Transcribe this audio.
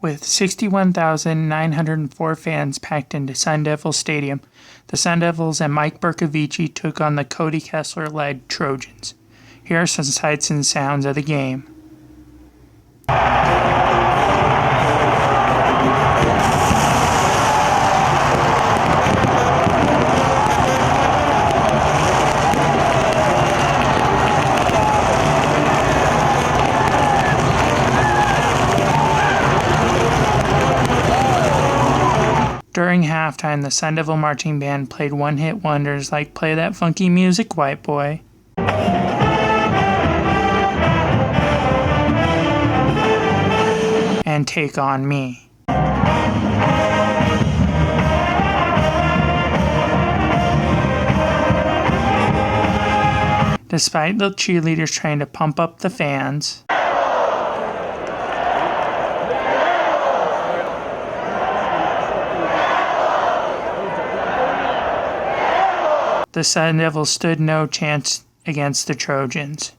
With 61,904 fans packed into Sun Devil Stadium, the Sun Devils and Mike Bercovici took on the Cody Kessler-led Trojans. Here are some sights and sounds of the game. During halftime, the Sun Devil Marching Band played one-hit wonders like Play That Funky Music, White Boy, and Take On Me. Despite the cheerleaders trying to pump up the fans, the Sun Devils stood no chance against the Trojans.